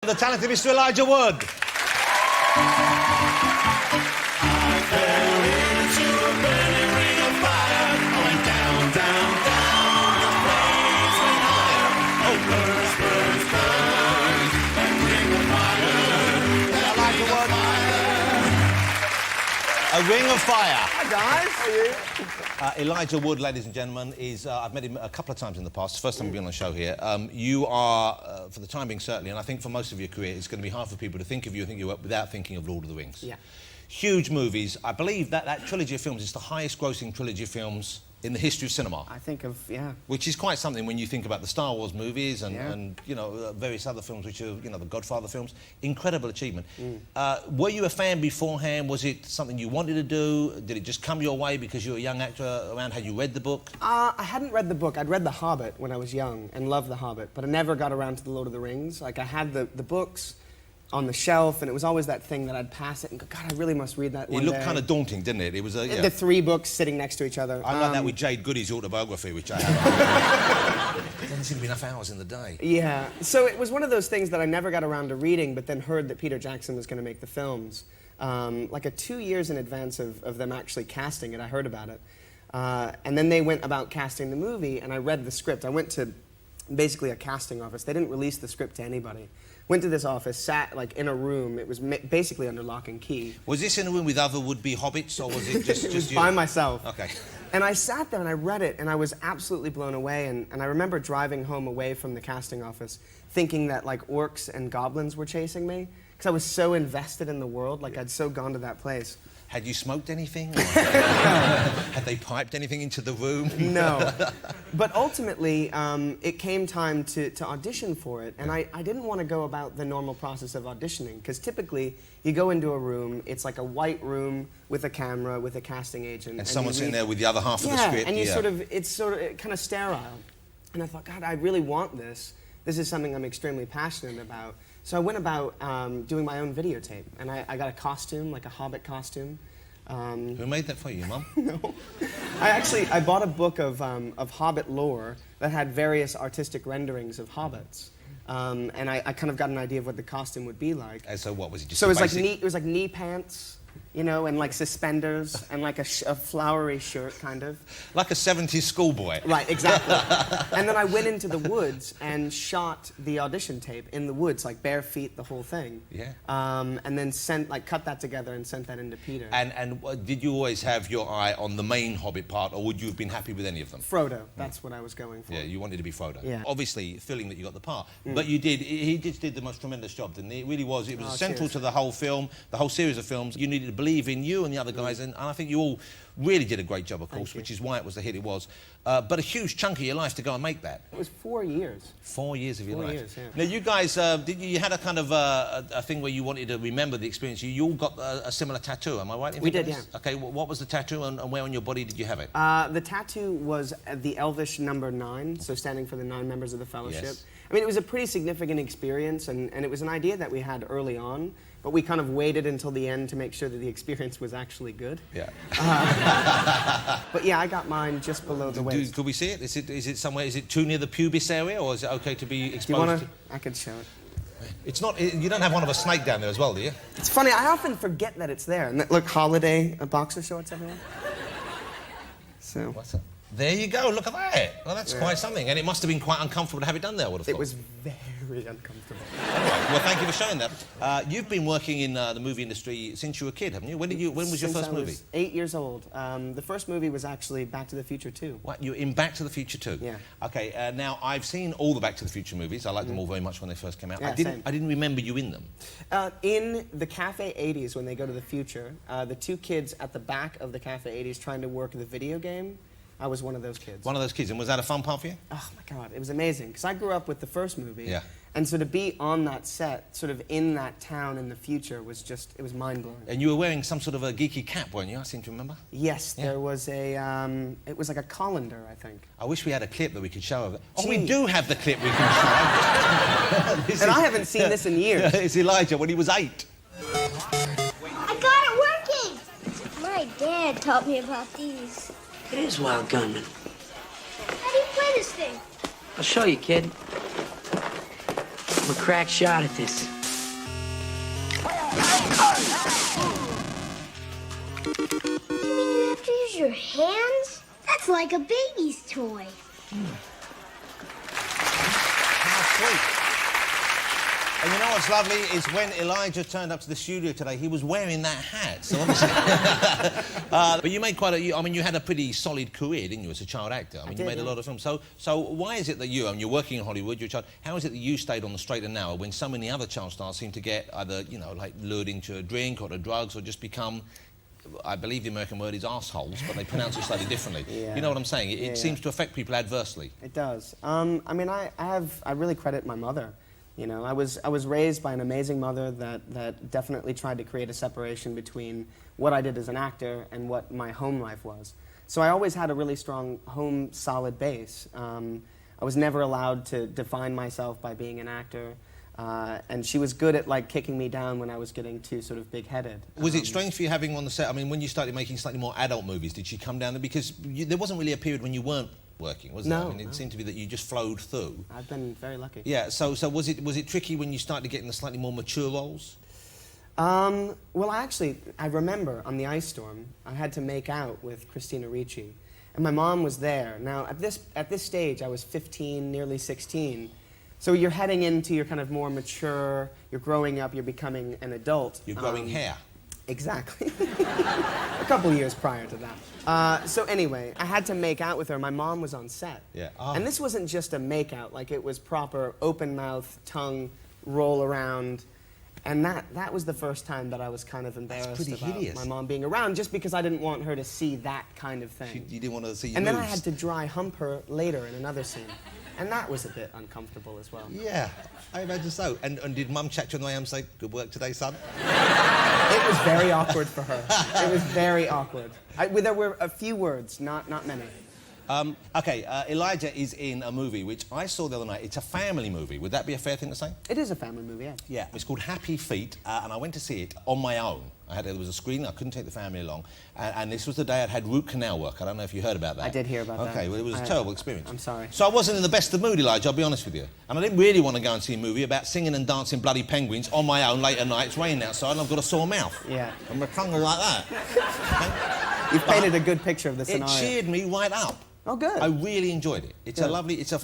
The talented Mr. Elijah Wood. A Ring of Fire. Hi, guys. How are you? Elijah Wood, ladies and gentlemen, is... I've met him a couple of times in the past. First time you've been on the show here. You are, for the time being, certainly, and I think for most of your career, it's going to be hard for people to think of you without thinking of Lord of the Rings. Yeah. Huge movies. I believe that trilogy of films is the highest-grossing trilogy of films in the history of cinema. I think of, yeah. Which is quite something when you think about the Star Wars movies and you know, various other films, which are, you know, the Godfather films. Incredible achievement. Were you a fan beforehand? Was it something you wanted to do? Did it just come your way because you were a young actor around? Had you read the book? I hadn't read the book. I'd read The Hobbit when I was young and loved The Hobbit, but I never got around to The Lord of the Rings. Like, I had the books on the shelf, and it was always that thing that I'd pass it and go, God, I really must read that one day. It looked kind of daunting, didn't it? It was yeah. The 3 books sitting next to each other. I like that with Jade Goody's autobiography, which I have. Doesn't seem to be enough hours in the day. Yeah. So it was one of those things that I never got around to reading, but then heard that Peter Jackson was going to make the films. Like 2 years in advance of them actually casting it, I heard about it. And then they went about casting the movie, and I read the script. I went to basically a casting office. They didn't release the script to anybody. Went to this office, sat like in a room. It was basically under lock and key. Was this in a room with other would-be hobbits, or was it just It was you? by myself. Okay. And I sat there and I read it, and I was absolutely blown away. And I remember driving home away from the casting office, thinking that like orcs and goblins were chasing me, because I was so invested in the world. Like I'd so gone to that place. Had you smoked anything? Had they piped anything into the room? No. But ultimately, it came time to audition for it, and I didn't want to go about the normal process of auditioning, because typically you go into a room, it's like a white room with a camera, with a casting agent. And someone sitting there with the other half of the script. And you it's kind of sterile. And I thought, God, I really want this. This is something I'm extremely passionate about. So I went about doing my own videotape, and I got a costume, like a Hobbit costume. Who made that for you, Mum? No. I bought a book of Hobbit lore that had various artistic renderings of hobbits. And I kind of got an idea of what the costume would be like. And so what was it? Just so it was like knee pants, you know, and like suspenders, and like a flowery shirt, kind of. Like a 70s schoolboy. Right, exactly. And then I went into the woods and shot the audition tape in the woods, like bare feet, the whole thing. Yeah. And then cut that together and sent that into Peter. And did you always have your eye on the main Hobbit part, or would you have been happy with any of them? Frodo, that's what I was going for. Yeah, you wanted to be Frodo. Yeah. Obviously, feeling that you got the part. But he just did the most tremendous job, didn't he? It really was. It was central to the whole film, the whole series of films. You needed to believe in you and the other guys, and I think you all really did a great job, of course, which is why it was the hit it was. But a huge chunk of your life to go and make that. It was 4 years. 4 years of your life. 4 years, yeah. Now, you guys, you had a kind of a thing where you wanted to remember the experience. You all got a similar tattoo, am I right? We did, yeah. Okay, what was the tattoo, and where on your body did you have it? The tattoo was the Elvish number 9, so standing for the 9 members of the Fellowship. Yes. I mean, it was a pretty significant experience, and it was an idea that we had early on, but we kind of waited until the end to make sure that the experience was actually good. Yeah. But yeah, I got mine just below the waist. Could we see it? Is it somewhere? Is it too near the pubis area, or is it okay to be exposed? Do you want to? I could show it. It's not. You don't have one of a snake down there as well, do you? It's funny. I often forget that it's there. And look, holiday boxer shorts, everyone. So. What's that? There you go. Look at that. Well, that's quite something. And it must have been quite uncomfortable to have it done there, I would have thought. It was very uncomfortable. Right. Well, thank you for showing that. You've been working in the movie industry since you were a kid, haven't you? When was your first movie? I was 8 years old. The first movie was actually Back to the Future 2. What? You're in Back to the Future 2? Yeah. Okay. Now I've seen all the Back to the Future movies. I liked them all very much when they first came out. Yeah, I didn't remember you in them. In the Cafe 80s, when they go to the future, the 2 kids at the back of the Cafe 80s trying to work the video game. I was one of those kids. One of those kids. And was that a fun part for you? Oh, my God. It was amazing. Because I grew up with the first movie. Yeah. And so to be on that set, sort of in that town in the future, was just, it was mind-blowing. And you were wearing some sort of a geeky cap, weren't you? I seem to remember. Yes. Yeah. There was a, it was like a colander, I think. I wish we had a clip that we could show of it. Oh, we do have the clip we can show. And I haven't seen this in years. It's Elijah when he was 8. I got it working! My dad taught me about these. It is Wild Gunman. How do you play this thing? I'll show you, kid. I'm a crack shot at this. You mean you have to use your hands? That's like a baby's toy. How sweet. And you know what's lovely is when Elijah turned up to the studio today, he was wearing that hat. So obviously, but you made quite a. I mean, you had a pretty solid career, didn't you, as a child actor? I mean, you made a lot of films. So why is it that you, I mean, you're working in Hollywood, you're a child. How is it that you stayed on the straight and narrow when so many other child stars seem to get either, you know, like lured into a drink or to drugs or just become? I believe the American word is arseholes, but they pronounce it slightly differently. Yeah. You know what I'm saying? It seems to affect people adversely. It does. I mean, I really credit my mother. You know, I was raised by an amazing mother that definitely tried to create a separation between what I did as an actor and what my home life was. So I always had a really strong home, solid base. I was never allowed to define myself by being an actor. And she was good at, like, kicking me down when I was getting too sort of big-headed. Was it strange for you having on the set? I mean, when you started making slightly more adult movies, did she come down there? Because there wasn't really a period when you weren't working, was there? No, I mean, it seemed to be that you just flowed through. I've been very lucky. Yeah, so was it tricky when you started getting the slightly more mature roles? Well, I remember on the Ice Storm, I had to make out with Christina Ricci. And my mom was there. Now, at this stage, I was 15, nearly 16. So you're heading into your kind of more mature, you're growing up, you're becoming an adult. You're growing hair. Exactly. A couple years prior to that. So anyway, I had to make out with her. My mom was on set. Yeah. Oh. And this wasn't just a make out, like it was proper open mouth, tongue, roll around. And that was the first time that I was kind of embarrassed about hideous. my mom being around, just because I didn't want her to see that kind of thing. You didn't want to see your And then I moves. had to dry hump her later in another scene. And that was a bit uncomfortable as well. Yeah, I imagine so. And did Mum chat to you on the way home and say, good work today, son? It was very awkward for her. It was very awkward. There were a few words, not many. Okay, Elijah is in a movie which I saw the other night. It's a family movie. Would that be a fair thing to say? It is a family movie, yeah. Yeah. It's called Happy Feet, and I went to see it on my own. There was a screening, I couldn't take the family along, and this was the day I'd had root canal work. I don't know if you heard about that. I did hear about that. Okay, well, it was a terrible experience. I'm sorry. So I wasn't in the best of mood, Elijah, I'll be honest with you. And I didn't really want to go and see a movie about singing and dancing bloody penguins on my own late at night. It's raining outside and I've got a sore mouth. Yeah. And my tongue is like that. You've painted a good picture of the scenario. It cheered me right up. Oh, good. I really enjoyed it. It's Good. a lovely, it's a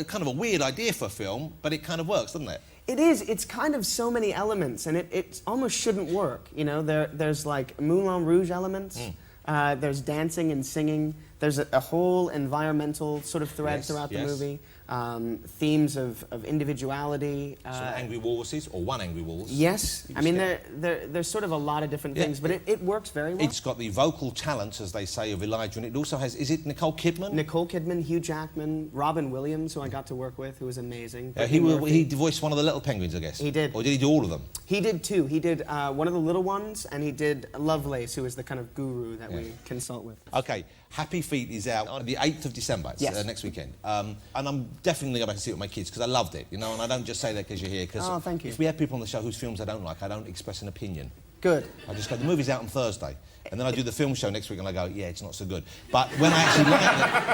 kind of a weird idea for a film, but it kind of works, doesn't it? It is. It's kind of so many elements, and it almost shouldn't work. You know, there's like Moulin Rouge elements. There's dancing and singing. There's a whole environmental sort of thread throughout the movie. Themes of individuality. Some angry walruses, or one angry walrus. Yes. I mean, there's sort of a lot of different things, but it works very well. It's got the vocal talents, as they say, of Elijah, and it also has, is it Nicole Kidman? Nicole Kidman, Hugh Jackman, Robin Williams, who I got to work with, who was amazing. He voiced one of the little penguins, I guess. He did. Or did he do all of them? He did too. He did one of the little ones, and he did Lovelace, who is the kind of guru that we consult with. Okay, Happy Feet is out on the 8th of December. It's next weekend. And I'm definitely going to go back and see it with my kids, because I loved it, you know, and I don't just say that because you're here, because thank you. if we have people on the show whose films I don't like, I don't express an opinion. Good. I just go, the movie's out on Thursday, and then I do the film show next week, and I go, yeah, it's not so good. But when I actually like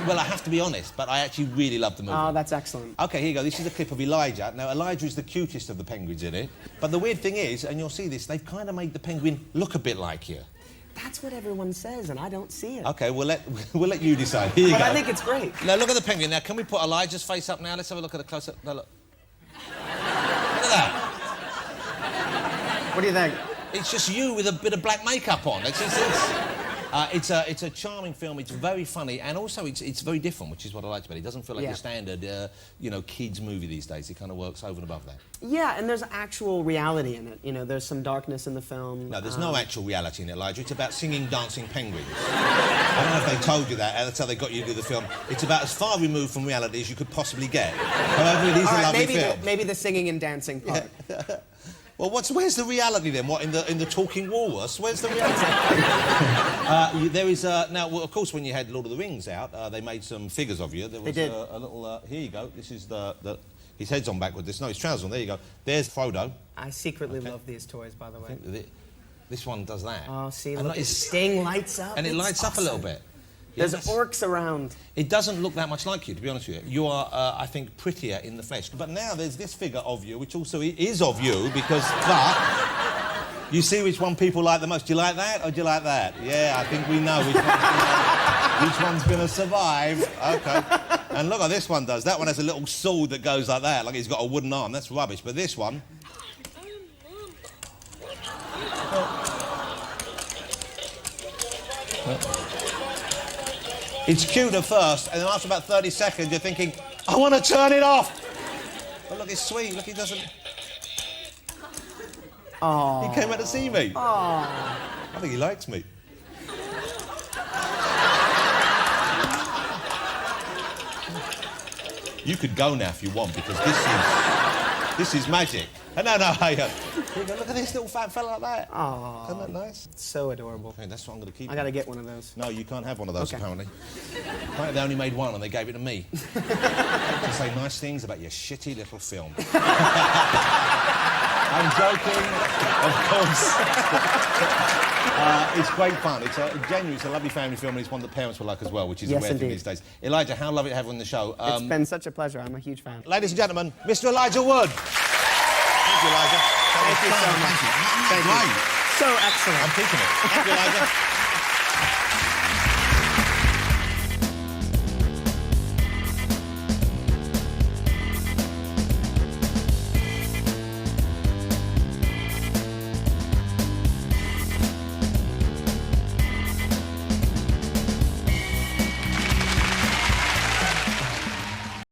it, well, I have to be honest, but I actually really love the movie. Oh, that's excellent. Okay, here you go. This is a clip of Elijah. Now, Elijah is the cutest of the penguins in it, but the weird thing is, and you'll see this, they've kind of made the penguin look a bit like you. That's what everyone says, and I don't see it. Okay, we'll let you decide. Here you But go. I think it's great. Now, look at the penguin. Now, can we put Elijah's face up now? Let's have a look at the close-up. No, look. Look at that. What do you think? It's just you with a bit of black makeup on. It's a charming film. It's very funny, and also it's very different, which is what I liked about it. It doesn't feel like your standard, kids movie these days. It kind of works over and above that. Yeah, and there's actual reality in it. You know, there's some darkness in the film. No, there's no actual reality in it, Elijah. It's about singing, dancing penguins. I don't know if they told you that. That's how they got you to do the film. It's about as far removed from reality as you could possibly get. However, it is a lovely film. Maybe the singing and dancing part. Yeah. Well, where's the reality then? What, in the talking walrus? Where's the reality? There is now, well, of course, when you had Lord of the Rings out, they made some figures of you. There was a little. Here you go. This is his head's on backwards. This his trousers on. There you go. There's Frodo. I secretly love these toys, by the way. This one does that. Oh, see, look, his sting lights up. And it lights up a little bit. There's orcs around. It doesn't look that much like you, to be honest with you. You are, I think, prettier in the flesh. But now there's this figure of you, which also is of you, because... You see which one people like the most. Do you like that or do you like that? Yeah, I think we know which one's going to survive. OK. And look what this one does. That one has a little sword that goes like that, like he's got a wooden arm. That's rubbish. But this one... It's cute at first, and then after about 30 seconds, you're thinking, I want to turn it off. But look, it's sweet. Look, he doesn't... Oh. He came out to see me. Oh. I think he likes me. You could go now if you want, because this is magic. No, hey, here you go, look at this little fat fella like that. Oh. Isn't that nice? So adorable. Okay, that's what I'm going to keep. I got to get one of those. No, you can't have one of those, Okay. apparently. Apparently they only made one and they gave it to me. To say nice things about your shitty little film. I'm joking, of course. It's great fun. It's genuine. It's a lovely family film, and it's one that parents will like as well, which is a Yes, rare thing indeed. these days. Elijah, how lovely to have you on the show. It's been such a pleasure. I'm a huge fan. Ladies and gentlemen, Mr. Elijah Wood. Thank you, Elijah. Thank you so much. Thank you. So excellent. I'm keeping it. Thank you, Elijah.